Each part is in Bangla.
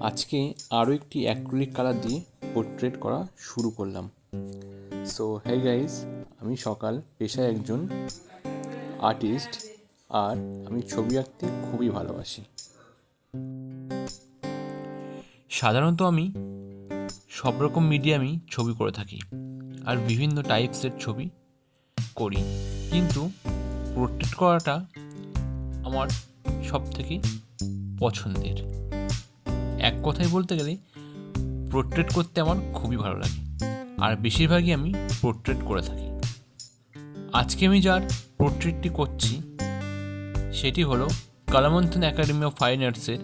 আজকে আরও একটি অ্যাক্রিলিক কালার দিয়ে পোর্ট্রেট করা শুরু করলাম। সো হ্যাঁ গাইস, আমি সকাল পেশায় একজন আর্টিস্ট, আর আমি ছবি আঁকতে খুবই ভালোবাসি। সাধারণত আমি সব রকম মিডিয়ামই ছবি করে থাকি আর বিভিন্ন টাইপসের ছবি করি, কিন্তু পোর্ট্রেট করাটা আমার সব থেকে পছন্দের। এক কথায় বলতে গেলে পোর্ট্রেট করতে আমার খুবই ভালো লাগে, আর বেশিরভাগই আমি পোর্ট্রেট করে থাকি। আজকে আমি যার পোর্ট্রেটটি করছি সেটি হলো কলামন্থন একাডেমি অফ ফাইন আর্টসের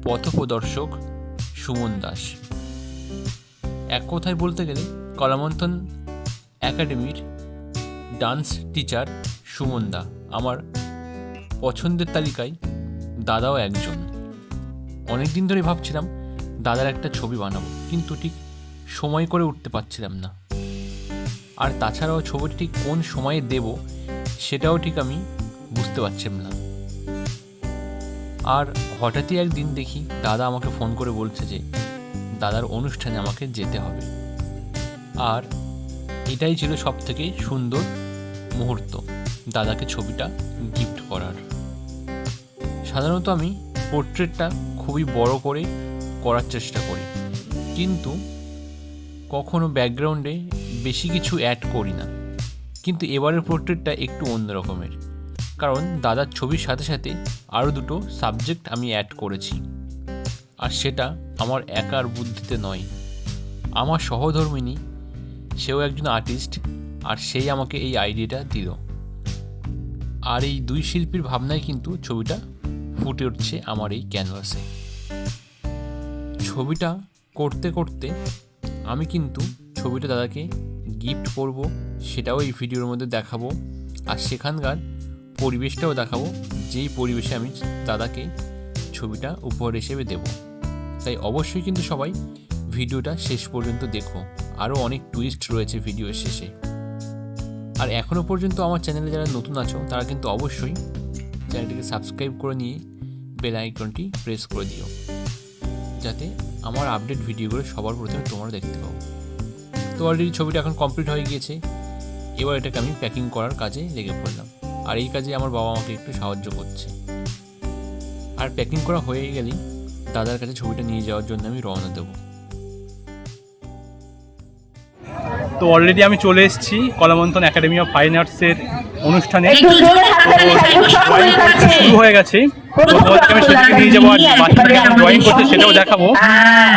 পথপ্রদর্শক সুমন দাস। এক কথায় বলতে গেলে কলামন্থন একাডেমির ডান্স টিচার সুমন দা আমার পছন্দের তালিকায় দাদাও একজন। অনেক দিন ধরে ভাবছিলাম দাদার একটা ছবি বানাবো, কিন্তু ঠিক সময় করে উঠতে পারছিলাম না। আর তাছাড়াও ছবিটি ঠিক কোন সময়ে দেব সেটাও ঠিক আমি বুঝতে পারছিলাম না। আর হঠাৎই একদিন দেখি দাদা আমাকে ফোন করে বলছে যে দাদার অনুষ্ঠানে আমাকে যেতে হবে। আর এটাই ছিল সব থেকে সুন্দর মুহূর্ত, দাদাকে ছবিটা গিফট করার। সাধারণত আমি পোর্ট্রেটটা খুবই বড় করে করার চেষ্টা করি, কিন্তু কখনো ব্যাকগ্রাউন্ডে বেশি কিছু অ্যাড করি না। কিন্তু এবারের পোর্ট্রেটটা একটু অন্য রকমের, কারণ দাদার ছবির সাথে সাথে আরও দুটো সাবজেক্ট আমি অ্যাড করেছি। আর সেটা আমার একার বুদ্ধিতে নয়, আমার সহধর্মিণী, সেও একজন আর্টিস্ট, আর সেই আমাকে এই আইডিয়াটা দিল। আর এই দুই শিল্পীর ভাবনায় কিন্তু ছবিটা ফুটে উঠছে আমার এই ক্যানভাসে। ছবিটা করতে করতে আমি কিন্তু ছবিটা দাদাকে গিফট করব, সেটাও এই ভিডিওর মধ্যে দেখাবো। আর সেখানকার পরিবেশটাও দেখাবো, যেই পরিবেশে আমি দাদাকে ছবিটা উপহার হিসেবে দেব। তাই অবশ্যই কিন্তু সবাই ভিডিওটা শেষ পর্যন্ত দেখো, আরও অনেক টুইস্ট রয়েছে ভিডিওর শেষে। আর এখনও পর্যন্ত আমার চ্যানেলে যারা নতুন আছো তারা কিন্তু অবশ্যই চ্যানেলটিকে সাবস্ক্রাইব করে নিয়ে বেল আইকনটি প্রেস করে দিও, যাতে আমার আপডেট ভিডিওগুলো সবার প্রথমে তোমরা দেখতে পাও। তো অলরেডি ছবিটা এখন কমপ্লিট হয়ে গিয়েছে, এবার এটাকে আমি প্যাকিং করার কাজে লেগে পড়লাম। আর এই কাজে আমার বাবা আমাকে একটু সাহায্য করছে। আর প্যাকিং করা হয়ে গেলেই দাদার কাছে ছবিটা নিয়ে যাওয়ার জন্য আমি রওনা দেবো। তো অলরেডি আমি চলে এসেছি কলামন্থন একাডেমি অফ ফাইন আর্টসের অনুষ্ঠানে। ড্রয়িং করতে শুরু হয়ে গেছে, তো আমি সেটাকে নিয়ে যাবো, আর বাচ্চাটাকে ড্রয়িং করতে সেটাও দেখাবো।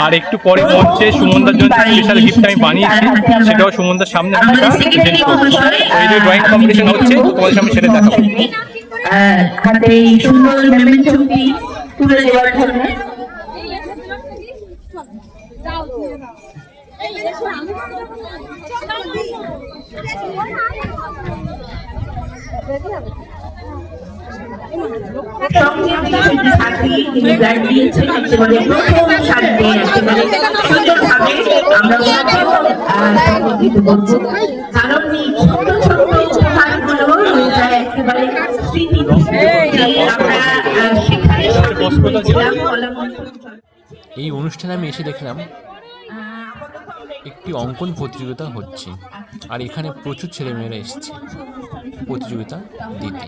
আর একটু পরে মঞ্চে সুমনদার জন্য স্পেশাল গিফট আমি বানিয়েছি, সেটাও সুমনদার সামনে প্রেজেন্ট করবো। এই যে ড্রয়িং কম্পিটিশন হচ্ছে, তো তোমাদের সামনে সেটা দেখাবো। হাতে এই সুন্দর মেমেন্টোটি তুলে দেওয়ার জন্য এই অনুষ্ঠানে আমি এসে দেখলাম একটি অঙ্কন প্রতিযোগিতা হচ্ছে, আর এখানে প্রচুর ছেলেমেয়েরা এসেছে প্রতিযোগিতা দিতে।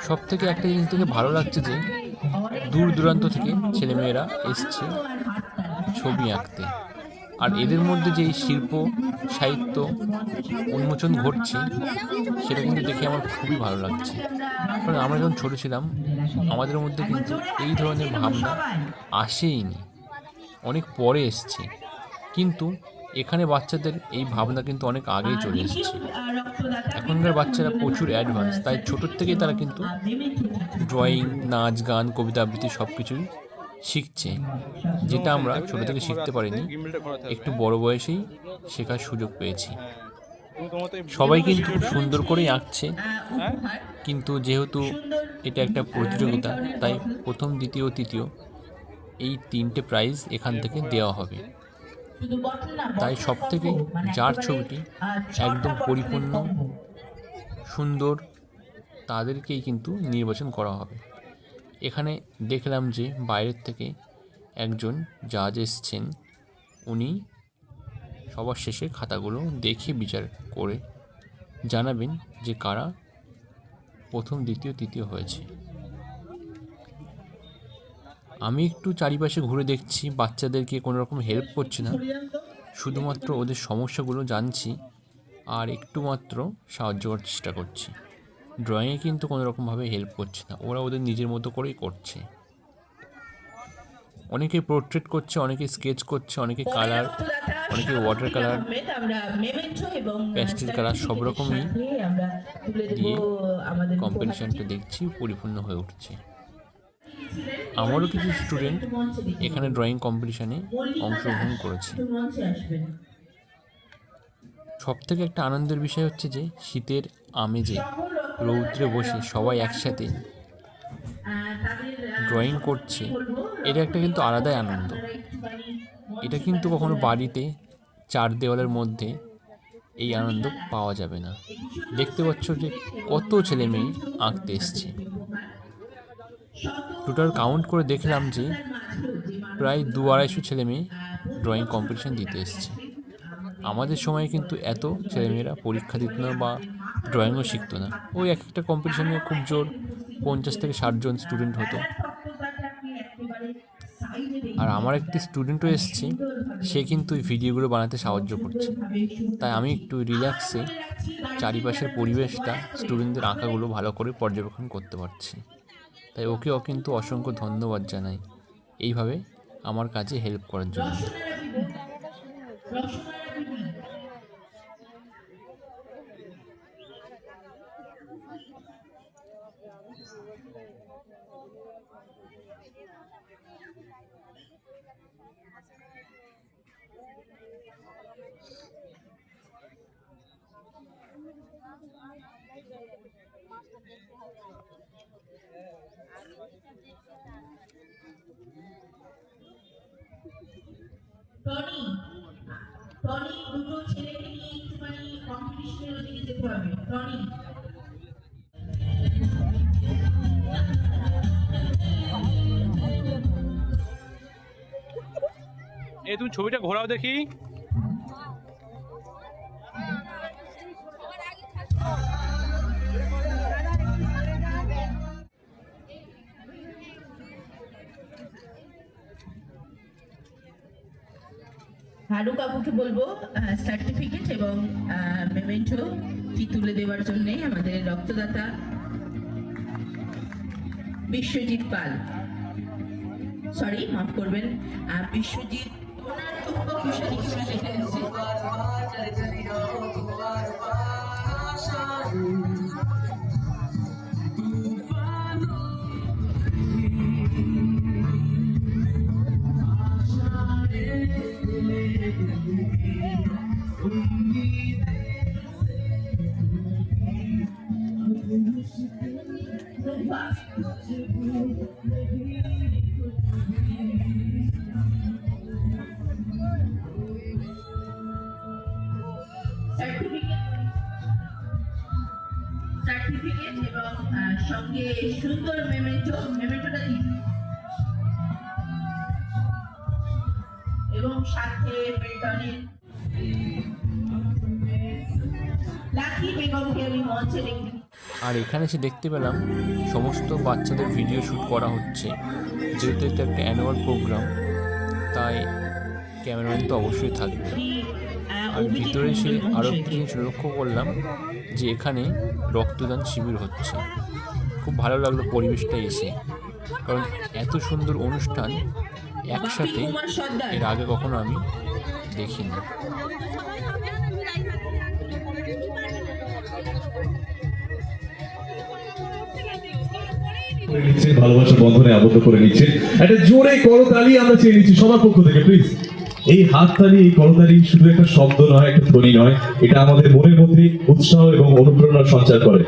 সব থেকে একটা জিনিস থেকে ভালো লাগছে যে দূর দূরান্ত থেকে ছেলেমেয়েরা এসছে ছবি আঁকতে। আর এদের মধ্যে যে এই শিল্প সাহিত্য উন্মোচন ঘটছে সেটা কিন্তু দেখে আমার খুবই ভালো লাগছে। কারণ আমরা যখন ছোটো ছিলাম আমাদের মধ্যে কিন্তু এই ধরনের ভাবনা আসেইনি, অনেক পরে এসছে। কিন্তু এখানে বাচ্চাদের এই ভাবনা কিন্তু অনেক আগেই চলে এসেছে। এখনকার বাচ্চারা প্রচুর অ্যাডভান্স, তাই ছোটোর থেকেই তারা কিন্তু ড্রয়িং, নাচ, গান, কবিতা আবৃত্তি সব কিছুই শিখছে, যেটা আমরা ছোটো থেকে শিখতে পারিনি, একটু বড় বয়সেই শেখার সুযোগ পেয়েছি। সবাই কিন্তু খুব সুন্দর করেই আঁকছে, কিন্তু যেহেতু এটা একটা প্রতিযোগিতা তাই প্রথম, দ্বিতীয়, তৃতীয় এই 3টে প্রাইজ এখান থেকে দেওয়া হবে। তাই সব থেকে যার ছবিটি একদম পরিপূর্ণ সুন্দর তাদেরকেই কিন্তু নির্বাচন করা হবে। এখানে দেখলাম যে বাইরের থেকে একজন জাজ এসছেন, উনি সবার শেষে খাতাগুলো দেখে বিচার করে জানাবেন যে কারা প্রথম, দ্বিতীয়, তৃতীয় হয়েছে। আমি একটু চারিপাশে ঘুরে দেখছি, বাচ্চাদেরকে কোনো রকম হেল্প করছি না, শুধুমাত্র ওদের সমস্যাগুলো জানছি আর একটু মাত্র সাহায্য করার চেষ্টা করছি। ড্রয়িংয়ে কিন্তু কোনো রকমভাবে হেল্প করছে না, ওরা ওদের নিজের মতো করেই করছে। অনেকে পোর্ট্রেট করছে, অনেকে স্কেচ করছে, অনেকে কালার, অনেকে ওয়াটার কালার, প্যাস্টেল কালার সব রকমই দিয়ে কম্পিটিশানটা দেখছি পরিপূর্ণ হয়ে উঠছে। আমারও কিছু স্টুডেন্ট এখানে ড্রয়িং কম্পিটিশানে অংশগ্রহণ করেছে। সব থেকে একটা আনন্দের বিষয় হচ্ছে যে শীতের আমেজে রৌদ্রে বসে সবাই একসাথে ড্রয়িং করছে, এটা একটা কিন্তু আলাদাই আনন্দ। এটা কিন্তু কখনো বাড়িতে চার দেওয়ালের মধ্যে এই আনন্দ পাওয়া যাবে না। দেখতে পাচ্ছ যে কত ছেলে মেয়ে আঁকতে এসছে। টোটাল কাউন্ট করে দেখলাম যে প্রায় 200-250 ছেলে মেয়ে ড্রয়িং কম্পিটিশান দিতে এসছে। আমাদের সময় কিন্তু এত ছেলেমেয়েরা পরীক্ষা দিত না বা ড্রয়িংও শিখতো না। ওই এক একটা কম্পিটিশানে খুব জোর 50 থেকে 60 জন স্টুডেন্ট হতো। আর আমার একটি স্টুডেন্টও এসছে, সে কিন্তু ওই ভিডিওগুলো বানাতে সাহায্য করছে। তাই আমি একটু রিল্যাক্সে চারিপাশের পরিবেশটা, স্টুডেন্টদের আঁকাগুলো ভালো করে পর্যবেক্ষণ করতে পারছি। তাই ওকেও কিন্তু অসংখ্য ধন্যবাদ জানাই এইভাবে আমার কাজে হেল্প করার জন্য। টনি টনি দুটো ছেলেকে নিয়ে একটুখানি কম্পিটিশনের ওদিকে যেতে হবে। টনি এই তুমি ছবিটা ঘোরাও দেখি। হারু কাকুকে বলবো সার্টিফিকেট এবং মেমেন্টো কি তুলে দেওয়ার জন্য আমাদের রক্তদাতা বিশ্বজিৎ পাল, সরি মাফ করবেন, বিশ্বজিৎ ওনার দুঃখ কুশলী কিছু লিখে দিচ্ছে। সার্টিফিকেট এবং সঙ্গে সুন্দর মেমেন্টোটা দিন এবং সাথে বেলটনের লাকি বেগমকে আমি মঞ্চে দেখি। আর এখানে এসে দেখতে পেলাম সমস্ত বাচ্চাদের ভিডিও শ্যুট করা হচ্ছে, যেহেতু এটা একটা অ্যানুয়াল প্রোগ্রাম তাই ক্যামেরাম্যান তো অবশ্যই থাকবে। আর ভিতরে এসে আরও একটা জিনিস লক্ষ্য করলাম যে এখানে রক্তদান শিবির হচ্ছে। খুব ভালো লাগলো পরিবেশটা এসে, কারণ এত সুন্দর অনুষ্ঠান একসাথে এর আগে কখনো আমি দেখিনি। ভালোবাসা বন্ধনে আবদ্ধ করে নিচ্ছে। একটা জোরে করতালি আমরা চেয়ে নিচ্ছি সবার পক্ষ থেকে, প্লিজ। এই হাততালি, এই করতালি শুধু একটা শব্দ নয়, একটা ধ্বনি নয়, এটা আমাদের মনের মধ্যে উৎসাহ এবং অনুপ্রেরণার সঞ্চার করে।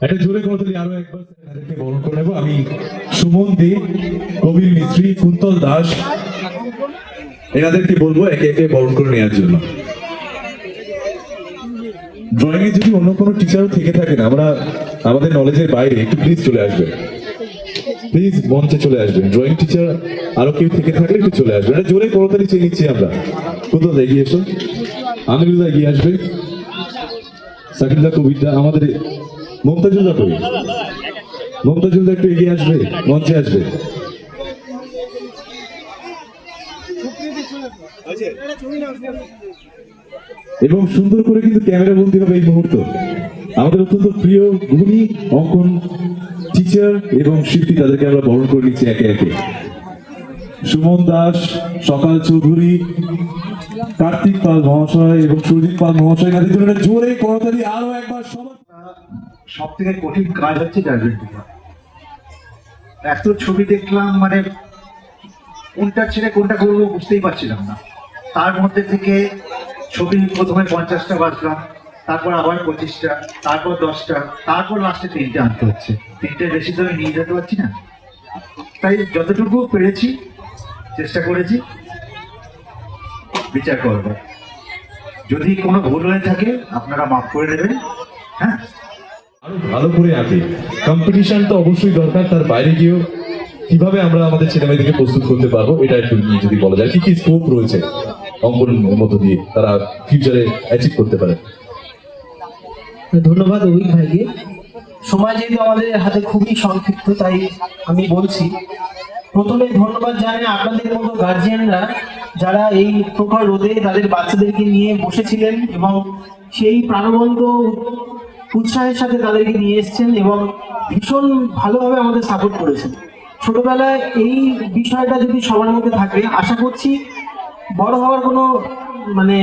একটা জোরে করতালি আরো একবার তাদেরকে বরণ করে নেব। আমি সুমন দে, কবির মিস্ত্রি, কুন্তল দাস, এনাদেরকে বলবো একে একে বরণ করে নেওয়ার জন্য। ড্রয়িং এ যদি অন্য কোনো টিচারও থেকে থাকেন, আমরা আমাদের নলেজের বাইরে, একটু প্লিজ চলে আসবে। প্লিজ মঞ্চে চলে আসবেন। ড্রয়িং টিচার আরো কেউ থেকে থাকলে একটু চলে আসবেন। এটা জোরে করতালি চেয়ে নিচ্ছি আমরা। কোথাও এগিয়ে এসো, আমিরুল্লাহ এগিয়ে আসবে, সাকিবদা, কবিতা, আমাদের মমতাজুল্লাহ কবি, মমতাজুল্লাহ একটু এগিয়ে আসবে, মঞ্চে আসবে। এবং সুন্দর করে কিন্তু ক্যামেরা বন্দি হবে এই মুহূর্ত। আমাদের অত্যন্ত প্রিয় গুণী অঙ্কন টিচার এবং শিল্পী, তাদেরকে আমরা বরণ করে নিচ্ছি একে একে। সুমন দাস, সকাল চৌধুরী, কার্তিক পাল মহাশয় এবং সুরজিৎ পাল মহাশয়, তাদের জন্য জোরে করতালি আরো একবার সবার। সব থেকে কঠিন কাজ হচ্ছে গার্জেন টিচার। এত ছবি দেখলাম, মানে কোনটা ছেড়ে কোনটা করবো বুঝতেই পারছিলাম না। তার মধ্যে থেকে ছবি প্রথমে 50টা বাজলাম, তারপর আবার 25টা, তারপর 10টা, তারপর লাস্টে 3টে আনতে হচ্ছে। 3টের বেশি তো আমি নিয়ে যেতে পারছি না, তাই যতটুকু পেরেছি চেষ্টা করেছি বিচার করবার। যদি কোনো ভুল হয়ে থাকে আপনারা মাফ করে দেবেন। হ্যাঁ, আরো ভালো করে আঁকে। কম্পিটিশন তো অবশ্যই দরকার, তার বাইরে গিয়েও কিভাবে আমরা আমাদের ছেলেমেয়েদেরকে প্রস্তুত করতে পারবো এটা একটু নিয়ে যদি বলা যায়, কি কি স্কোপ রয়েছে অঙ্কনের মধ্য দিয়ে তারা ফিউচারে অ্যাচিভ করতে পারে। ধন্যবাদ অভিক ভাইকে। সময় যেহেতু আমাদের হাতে খুবই সংক্ষিপ্ত, তাই আমি বলছি প্রথমে ধন্যবাদ জানাই আপনাদের মতো গার্জিয়ানরা যারা এই প্রখর রোদে তাদের বাচ্চাদেরকে নিয়ে বসেছিলেন এবং সেই প্রাণবন্ত উৎসাহের সাথে তাদেরকে নিয়ে এসেছেন এবং ভীষণ ভালোভাবে আমাদের সাপোর্ট করেছেন। ছোটবেলায় এই বিষয়টা যদি সবার মধ্যে থাকে, আশা করছি বড় হওয়ার কোনো মানে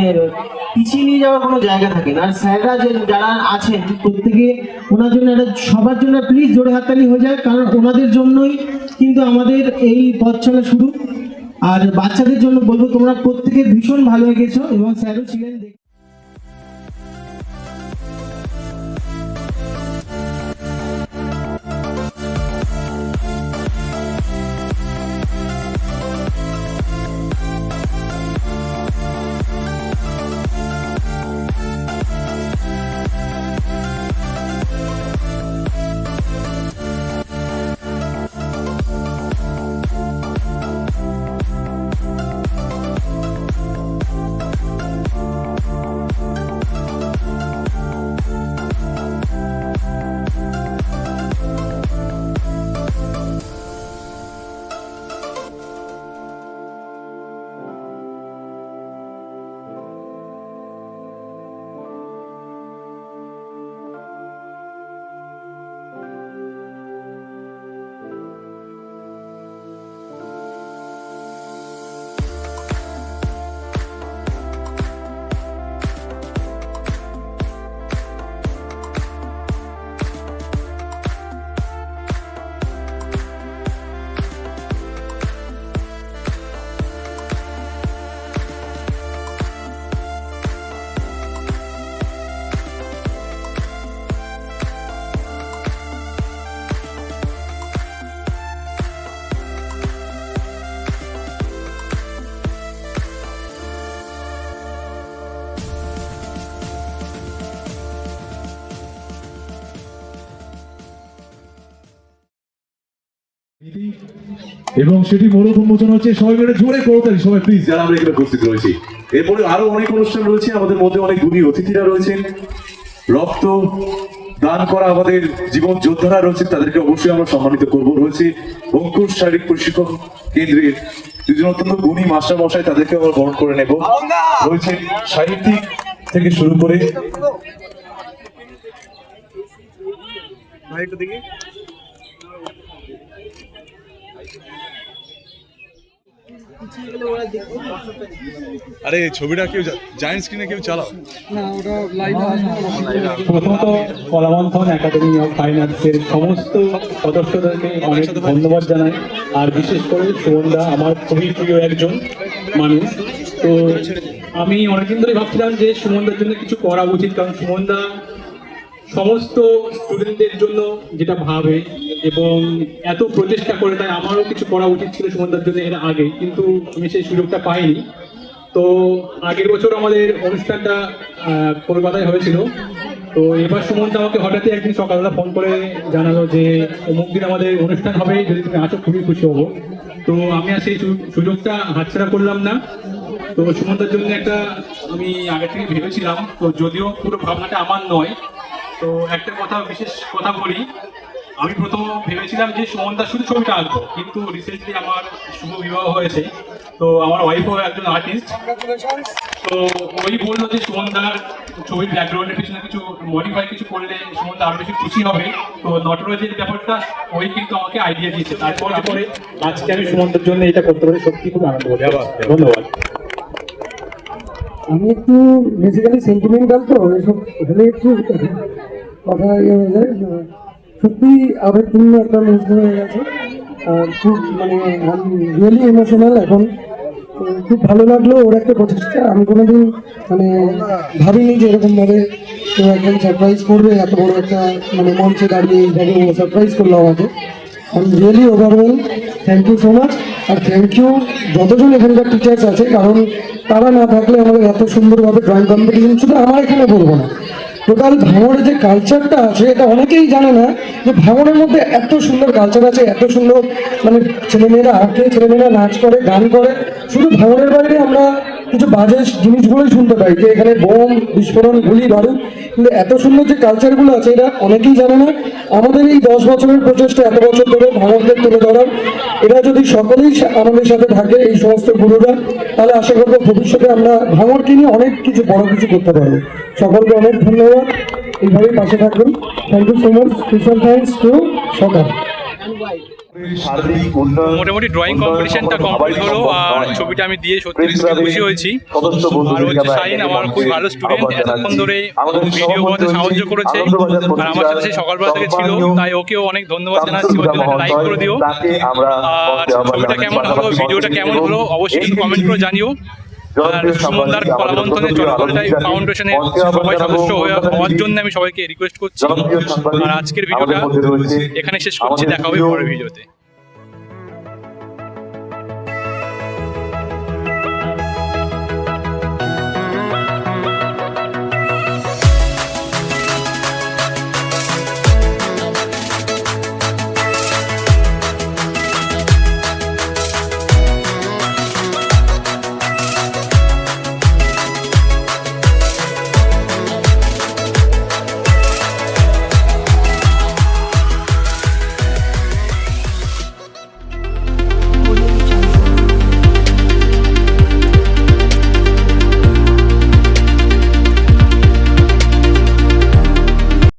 পিছিয়ে নিয়ে যাওয়ার কোনো জায়গা থাকে না। আর স্যাররা যারা আছেন প্রত্যেকে ওনার জন্য একটা সবার জন্য প্লিজ জোরে হাততালি হয়ে যায়, কারণ ওনাদের জন্যই কিন্তু আমাদের এই পথ চলা শুরু। আর বাচ্চাদের জন্য বলবো তোমরা প্রত্যেকে ভীষণ ভালো গেছো এবং স্যারও ছিলেন। এবং সেটি মোড়ক উন্মোচন হচ্ছে। সবাই মিলে জোরে করতালি সবাই প্লিজ, যারা আমরা এখানে উপস্থিত রয়েছি। এরপরে আরো অনেক অনুষ্ঠান রয়েছে, আমাদের মধ্যে অনেক গুণী অতিথিরা রয়েছেন, রক্ত দান করা আমাদের জীবন যোদ্ধারা রয়েছেন, তাদেরকে অবশ্যই আমরা সম্মানিত করবো। রয়েছে অঙ্কুশ শারীরিক প্রশিক্ষণ কেন্দ্রের দুজন অত্যন্ত গুণী মাস্টার মশাই, তাদেরকে আমরা বরণ করে নেব। রয়েছে সাহিত্যিক থেকে শুরু করে আরে ছবিটা কেউ জায়ান্ট স্ক্রিনে কেউ চালাও। প্রথমত কলাবন্ধন একাডেমি অফ ফাইন আর্টসের সমস্ত সদস্যদেরকে অনেক ধন্যবাদ জানাই। আর বিশেষ করে সুমনদা আমার খুবই প্রিয় একজন মানুষ। তো আমি অনেকদিন ধরে ভাবছিলাম যে সুমনদার জন্য কিছু করা উচিত, কারণ সুমনদা সমস্ত স্টুডেন্টদের জন্য যেটা ভাবে এবং এত প্রচেষ্টা করে, তাই আমারও কিছু করা উচিত ছিল সুমনদার জন্য এর আগে, কিন্তু আমি সেই সুযোগটা পাইনি। তো আগের বছর আমাদের অনুষ্ঠানটা কলকাতায় হয়েছিল, তো এবার সুমন্ত আমাকে হঠাৎই একদিন সকালবেলা ফোন করে জানালো যে অমুক দিন আমাদের অনুষ্ঠান হবে, যদি তুমি আসো খুবই খুশি হবো। তো আমি আর সেই সুযোগটা হাতছাড়া করলাম না। তো সুমন্তার জন্য একটা আমি আগে থেকে ভেবেছিলাম, তো যদিও পুরো ভাবনাটা আমার নয়। তো একটা বিশেষ কথা বলি, আমি প্রথম ভেবেছিলাম যে সুমনদা শুধু ছবিটা আঁকবো, কিন্তু রিসেন্টলি আমার শুভ বিবাহ হয়েছে। তো আমার ওয়াইফও একজন আর্টিস্ট। তো ওই বললো যে সুমনদার ছবির ব্যাকগ্রাউন্ডের পিছনে কিছু মডিফাই কিছু করলে সুমনদা আরো বেশি খুশি হবে। তো নটরাজের ব্যাপারটা ওই কিন্তু আমাকে আইডিয়া দিয়েছে। তারপরে আজকে আমি সুমন্তার জন্য এটা করতে পারি, সত্যি খুব আনন্দ হচ্ছে। ধন্যবাদ। আমি একটু বেসিক্যালি সেন্টিমেন্টাল, তো এসব হলে একটু কথা ইয়ে হয়ে যায়। সত্যি আবেগপূর্ণ একটা মুহূর্ত হয়ে গেছে, আর খুব মানে রিয়েলি ইমোশনাল এখন। তো খুব ভালো লাগলো ওর একটা প্রচেষ্টা। আমি কোনোদিন মানে ভাবিনি যে এরকমভাবে কেউ একদম সারপ্রাইজ করবে, এত বড় একটা মানে মঞ্চে দাঁড়িয়ে এইভাবে ও সারপ্রাইজ করলো আমাকে। আই এম রিয়েলি ওভারওয়েল। Thank you so much. আর থ্যাংক ইউ যতজন এখানকার টিচার্স আছে, কারণ তারা না থাকলে আমাদের এত সুন্দরভাবে ড্রয়িং কম্পিটিশন, শুধু আমার এখানে বলবো না, টোটাল ভাঙড়ে যে কালচারটা আছে, এটা অনেকেই জানে না যে ভাঙড়ের মধ্যে এত সুন্দর কালচার আছে, এত সুন্দর মানে ছেলেমেয়েরা আঁকে, ছেলেমেয়েরা নাচ করে, গান করে। শুধু ভাঙড়ের বাইরে আমরা কিছু বাজে জিনিসগুলোই শুনতে পাই, যে এখানে বোম বিস্ফোরণ, গুলি বারুদ, কিন্তু এত সুন্দর যে কালচারগুলো আছে এটা অনেকেই জানে না। আমাদের এই 10 বছরের প্রচেষ্টা, এত বছর ধরে ভাঙড়দের তুলে ধরার, এরা যদি সকলেই আমাদের সাথে থাকে, এই সমস্ত গুরুরা, তাহলে আশা করবো ভবিষ্যতে আমরা ভাঙড়কে নিয়ে অনেক কিছু বড় কিছু করতে পারবো। সকলকে অনেক ধন্যবাদ, এইভাবেই পাশে থাকবেন। Thank you so much. Special thanks to সকাল। মোটামুটি ড্রয়িং কম্পিটিশনটা কমপ্লিট হলো, আর ছবিটা আমি দিয়ে সত্যি খুশি হয়েছি। আর হচ্ছে শাহিন আমার খুব ভালো স্টুডেন্ট, এতক্ষণ ধরে ভিডিও করতে সাহায্য করেছে, আর আমার সাথে সেই সকালবেলা থেকে ছিল, তাই ওকেও অনেক ধন্যবাদ জানাচ্ছি। ওর জন্য একটা লাইক করে দিও। আর ছবিটা কেমন হলো, ভিডিওটা কেমন হলো, অবশ্যই কিন্তু কমেন্ট করে জানিও। আর সুমনদার কলাবন্ধনে চটকলটাই ফাউন্ডেশনের সবাই সদস্য হওয়ার জন্য আমি সবাইকে রিকোয়েস্ট করছি। আর আজকের ভিডিওটা এখানে শেষ করছি, দেখা হবে পরের ভিডিওতে।